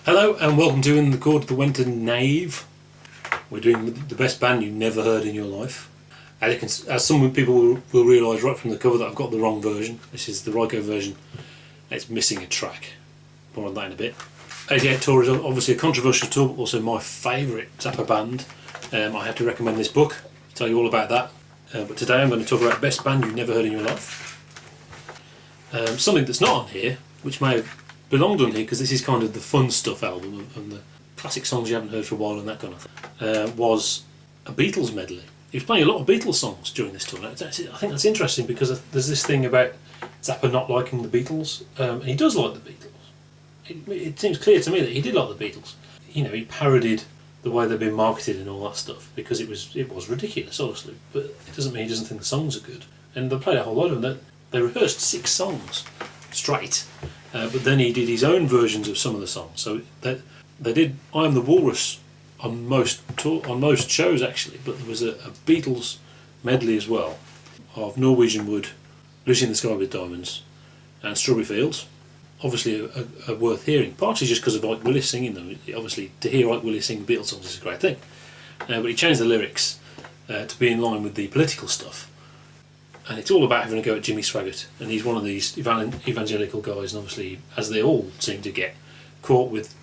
Hello and welcome to In the Court of the Wenton Knave. We're doing the best band you've never heard in your life. As some people will realise right from the cover that I've got the wrong version. This is the Ryko version. It's missing a track. More on that in a bit. 88 Tour is obviously a controversial tour, but also my favourite Zappa band. I have to recommend this book, tell you all about that. But today I'm going to talk about best band you've never heard in your life. Something that's not on here, which may have belonged on here because this is kind of the fun stuff album and the classic songs you haven't heard for a while and that kind of thing, was a Beatles medley. He was playing a lot of Beatles songs during this tour. I think that's interesting because there's this thing about Zappa not liking the Beatles, and he does like the Beatles. It seems clear to me that he did like the Beatles. You know, he parodied the way they've been marketed and all that stuff because it was ridiculous, honestly. But it doesn't mean he doesn't think the songs are good. And they played a whole lot of them. They rehearsed 6 songs straight, but then he did his own versions of some of the songs. So they did "I Am the Walrus" on most shows actually, but there was a Beatles medley as well of "Norwegian Wood," "Lucy in the Sky with Diamonds," and "Strawberry Fields." Obviously, are worth hearing, partly just because of Ike Willis singing them. Obviously, to hear Ike Willis sing Beatles songs is a great thing, but he changed the lyrics to be in line with the political stuff. And it's all about having a go at Jimmy Swaggart, and he's one of these evangelical guys, and obviously, as they all seem to get caught with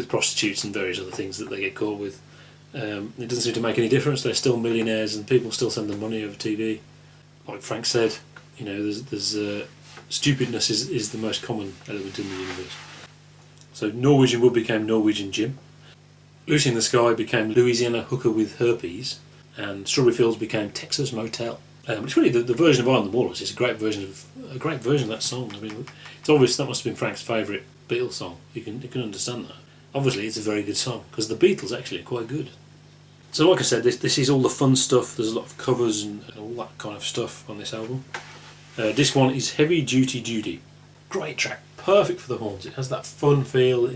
prostitutes and various other things that they get caught with, it doesn't seem to make any difference. They're still millionaires, and people still send them money over TV. Like Frank said, you know, there's stupidness is the most common element in the universe. So Norwegian Wood became Norwegian Jim. Lucy in the Sky became Louisiana Hooker with Herpes, and Strawberry Fields became Texas Motel. It's really the version of "I Am the Walrus" is a great version of that song. I mean, it's obvious that must have been Frank's favourite Beatles song. You can understand that. Obviously, it's a very good song because the Beatles actually are quite good. So, like I said, this is all the fun stuff. There's a lot of covers and all that kind of stuff on this album. This one is Heavy Duty Judy. Great track, perfect for the horns. It has that fun feel,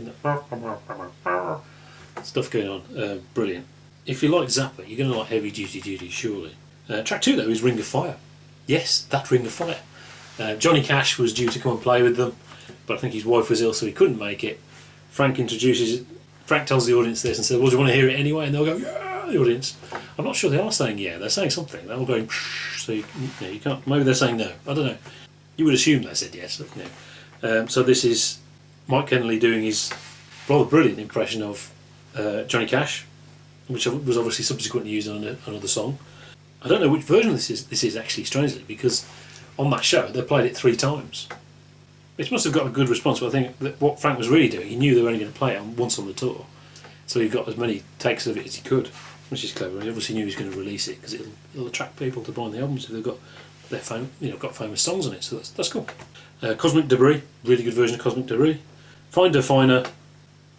stuff going on. Brilliant. If you like Zappa, you're going to like Heavy Duty Judy, surely. Track 2 though is Ring of Fire. Yes, that Ring of Fire. Johnny Cash was due to come and play with them, but I think his wife was ill so he couldn't make it. Frank tells the audience this and says, "Well, do you want to hear it anyway?" And they'll go, "Yeah," the audience. I'm not sure they are saying yeah, they're saying something. They're all going, so you can't, maybe they're saying no, I don't know. You would assume they said yes. So this is Mike Kennelly doing his rather brilliant impression of Johnny Cash, which was obviously subsequently used on another song. I don't know which version this is actually, strangely, because on that show they played it 3 times. Which must have got a good response, but I think that what Frank was really doing, he knew they were only going to play it once on the tour, so he got as many takes of it as he could, which is clever. And he obviously knew he was going to release it because it'll attract people to buying the albums if they've got got famous songs on it. So that's cool. Cosmik Debris, really good version of Cosmik Debris. Finder Finer.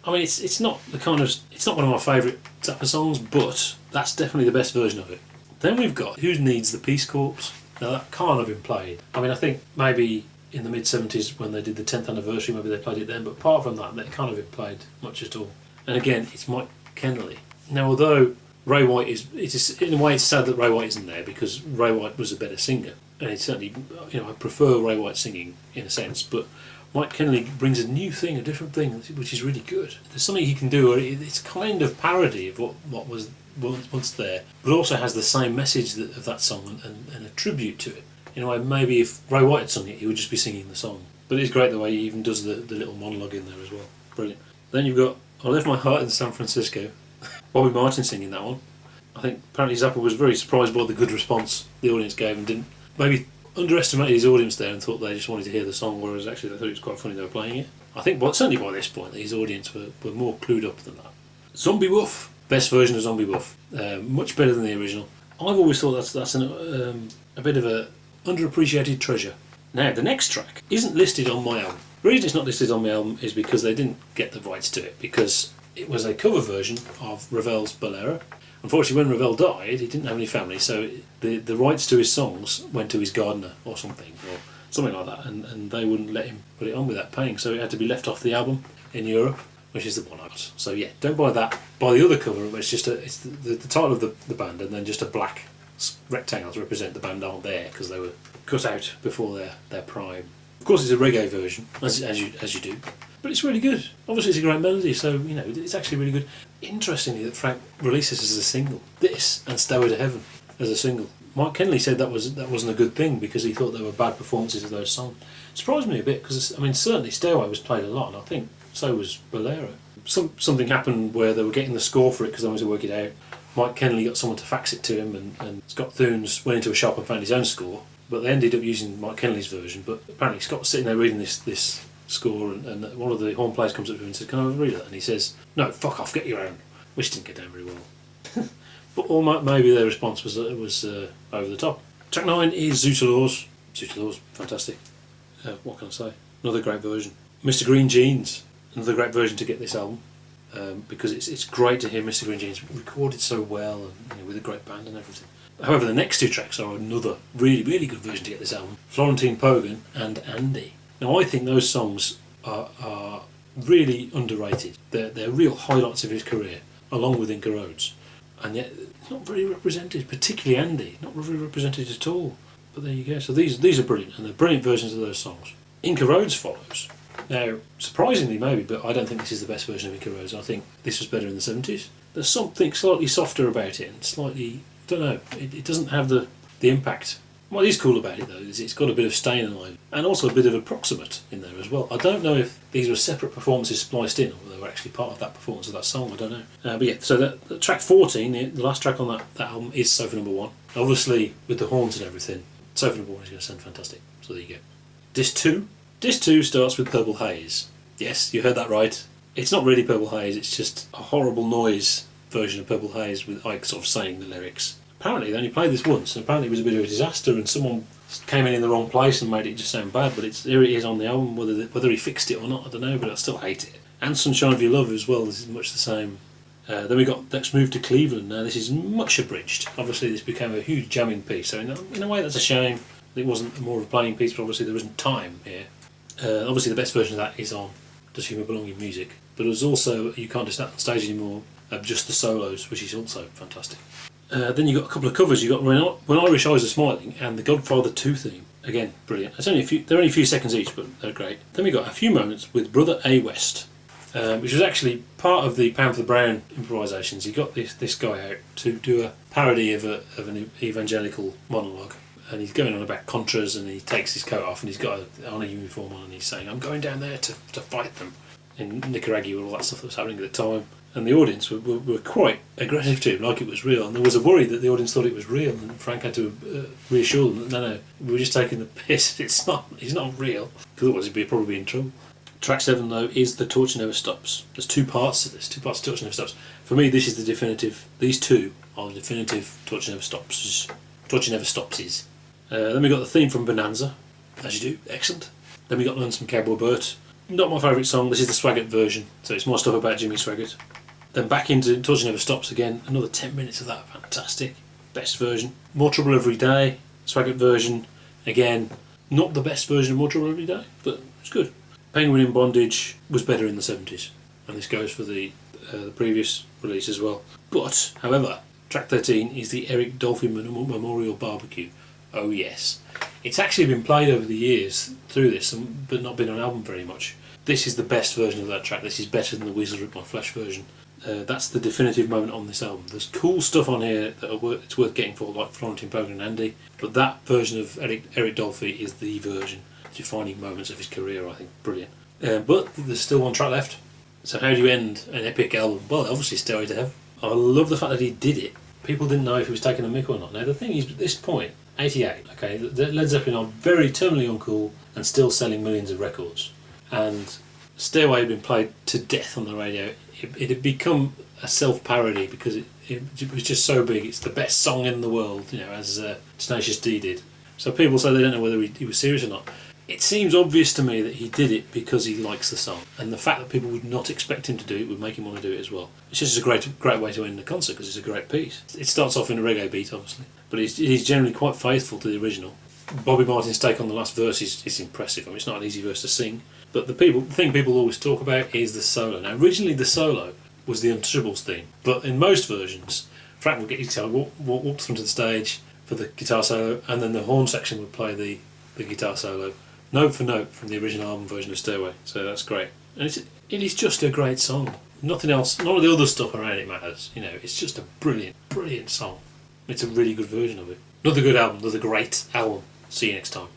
I mean, it's not one of my favourite Zappa songs, but that's definitely the best version of it. Then we've got Who Needs the Peace Corps. Now that can't have been played. I mean, I think maybe in the mid-70s when they did the 10th anniversary, maybe they played it then, but apart from that, it can't have been played much at all. And again, it's Mike Kennelly. Now, although Ray White is in a way, it's sad that Ray White isn't there because Ray White was a better singer, and it's certainly, I prefer Ray White singing in a sense, but Mike Kennelly brings a new thing, a different thing, which is really good. There's something he can do where it's kind of parody of what was once there, but also has the same message of that song and a tribute to it. In a way, maybe if Ray White had sung it, he would just be singing the song. But it's great the way he even does the little monologue in there as well. Brilliant. Then you've got I Left My Heart in San Francisco. Bobby Martin singing that one. I think apparently Zappa was very surprised by the good response the audience gave and didn't maybe underestimated his audience there and thought they just wanted to hear the song, whereas actually they thought it was quite funny they were playing it. I think certainly by this point his audience were more clued up than that. Zomby Woof. Best version of Zomby Woof. Much better than the original. I've always thought that's a bit of a underappreciated treasure. Now, the next track isn't listed on my album. The reason it's not listed on my album is because they didn't get the rights to it, because it was a cover version of Ravel's Boléro. Unfortunately, when Ravel died, he didn't have any family, so the rights to his songs went to his gardener or something like that, and they wouldn't let him put it on without paying, so it had to be left off the album in Europe, which is the one I got. So yeah, don't buy that. Buy the other cover, which is it's the title of the band, and then just a black rectangle to represent the band aren't there because they were cut out before their prime. Of course, it's a reggae version, as you do. but it's really good. Obviously it's a great melody, so you know it's actually really good. Interestingly, that Frank released this as a single, this and Stairway to Heaven as a single. Mike Kennelly said that wasn't a good thing because he thought they were bad performances of those songs. Surprised me a bit because I mean certainly Stairway was played a lot, and I think so was Boléro. Something happened where they were getting the score for it because they wanted to work it out. Mike Kennelly got someone to fax it to him, and Scott Thunes went into a shop and found his own score, but they ended up using Mike Kennelly's version. But apparently Scott was sitting there reading this score, and one of the horn players comes up to him and says, "Can I read it?" And he says, "No, fuck off, get your own," which didn't get down very well. But maybe their response was over the top. Track 9 is Zoot Allures. Zoot Allures, fantastic. What can I say? Another great version. Mr. Green Jeans, another great version to get this album, because it's great to hear Mr. Green Jeans recorded so well, and you know, with a great band and everything. However, the next two tracks are another really, really good version to get this album. Florentine Pogen and Andy. Now I think those songs are really underrated. They're real highlights of his career, along with Inca Roads. And yet not very represented, particularly Andy, not very represented at all. But there you go. So these are brilliant, and they're brilliant versions of those songs. Inca Roads follows. Now, surprisingly maybe, but I don't think this is the best version of Inca Roads. I think this was better in the 70s. There's something slightly softer about it, and slightly, I don't know, it doesn't have the impact. What is cool about it though is it's got a bit of Staying Alive, and also a bit of Approximate in there as well. I don't know if these were separate performances spliced in, or they were actually part of that performance of that song, I don't know. But yeah, so that track 14, the last track on that album, is Sofa Number 1. Obviously, with the horns and everything, Sofa Number 1 is going to sound fantastic. So there you go. Disc 2. Disc 2 starts with Purple Haze. Yes, you heard that right. It's not really Purple Haze, it's just a horrible noise version of Purple Haze with Ike sort of saying the lyrics. Apparently they only played this once, and apparently it was a bit of a disaster, and someone came in the wrong place and made it just sound bad, but here it is on the album. Whether he fixed it or not, I don't know, but I still hate it. And Sunshine of Your Love as well, this is much the same. Then we got Let's Move to Cleveland. Now this is much abridged. Obviously this became a huge jamming piece, so in a way that's a shame. It wasn't more of a playing piece, but obviously there wasn't time here. Obviously the best version of that is on Does Humour Belong in Music, but there's also You Can't Just Act on Stage Anymore, just the solos, which is also fantastic. Then you got a couple of covers. You got When Irish Eyes Are Smiling and the Godfather 2 theme. Again, brilliant. They're only a few seconds each, but they're great. Then we got A Few Moments with Brother A. West, which was actually part of the Pound for the Brown improvisations. He got this guy out to do a parody of an evangelical monologue, and he's going on about Contras, and he takes his coat off and he's got an honour uniform on, and he's saying, "I'm going down there to fight them," in Nicaragua, all that stuff that was happening at the time. And the audience were quite aggressive to him, like it was real. And there was a worry that the audience thought it was real, and Frank had to reassure them that no, we were just taking the piss. It's not. He's not real, because otherwise he'd probably be in trouble. Track 7 though is The Torture Never Stops. There's two parts to this. Two parts to Torture Never Stops. For me, this is the definitive. These two are the definitive Torture Never Stops. Torture Never Stopses. Then we got the theme from Bonanza, as you do. Excellent. Then we got Lonesome Cowboy Burt. Not my favourite song. This is the Swaggart version, so it's more stuff about Jimmy Swaggart. Then back into Torture Never Stops again, another 10 minutes of that, fantastic. Best version. More Trouble Every Day, Swaggart version, again, not the best version of More Trouble Every Day, but it's good. Penguin in Bondage was better in the 70s, and this goes for the previous release as well. But, however, track 13 is the Eric Dolphy Memorial Barbecue. Oh yes. It's actually been played over the years through this, but not been on album very much. This is the best version of that track. This is better than the Weasel Rip My Flesh version. That's the definitive moment on this album. There's cool stuff on here that it's worth getting for, like Florentine Pogen and Andy, but that version of Eric Dolphy is the version. Defining moments of his career, I think. Brilliant. But there's still one track left. So how do you end an epic album? Well, obviously Stairway to Heaven. I love the fact that he did it. People didn't know if he was taking a mick or not. Now the thing is, at this point, 88, okay, Led Zeppelin are very terminally uncool and still selling millions of records. And Stairway had been played to death on the radio. It had become a self-parody because it was just so big. It's the best song in the world, you know, as Tenacious D did. So people say they don't know whether he was serious or not. It seems obvious to me that he did it because he likes the song, and the fact that people would not expect him to do it would make him want to do it as well. It's just a great way to end the concert because it's a great piece. It starts off in a reggae beat, obviously, but he's generally quite faithful to the original. Bobby Martin's take on the last verse is impressive. I mean, it's not an easy verse to sing, but the thing people always talk about is the solo. Now, originally the solo was the Untouchables theme, but in most versions, Frank would get his guitar, walk to the front of the stage for the guitar solo, and then the horn section would play the guitar solo, note for note from the original album version of Stairway. So that's great. And it is just a great song. Nothing else, none of the other stuff around it matters. You know, it's just a brilliant, brilliant song. It's a really good version of it. Another good album, another great album. See you next time.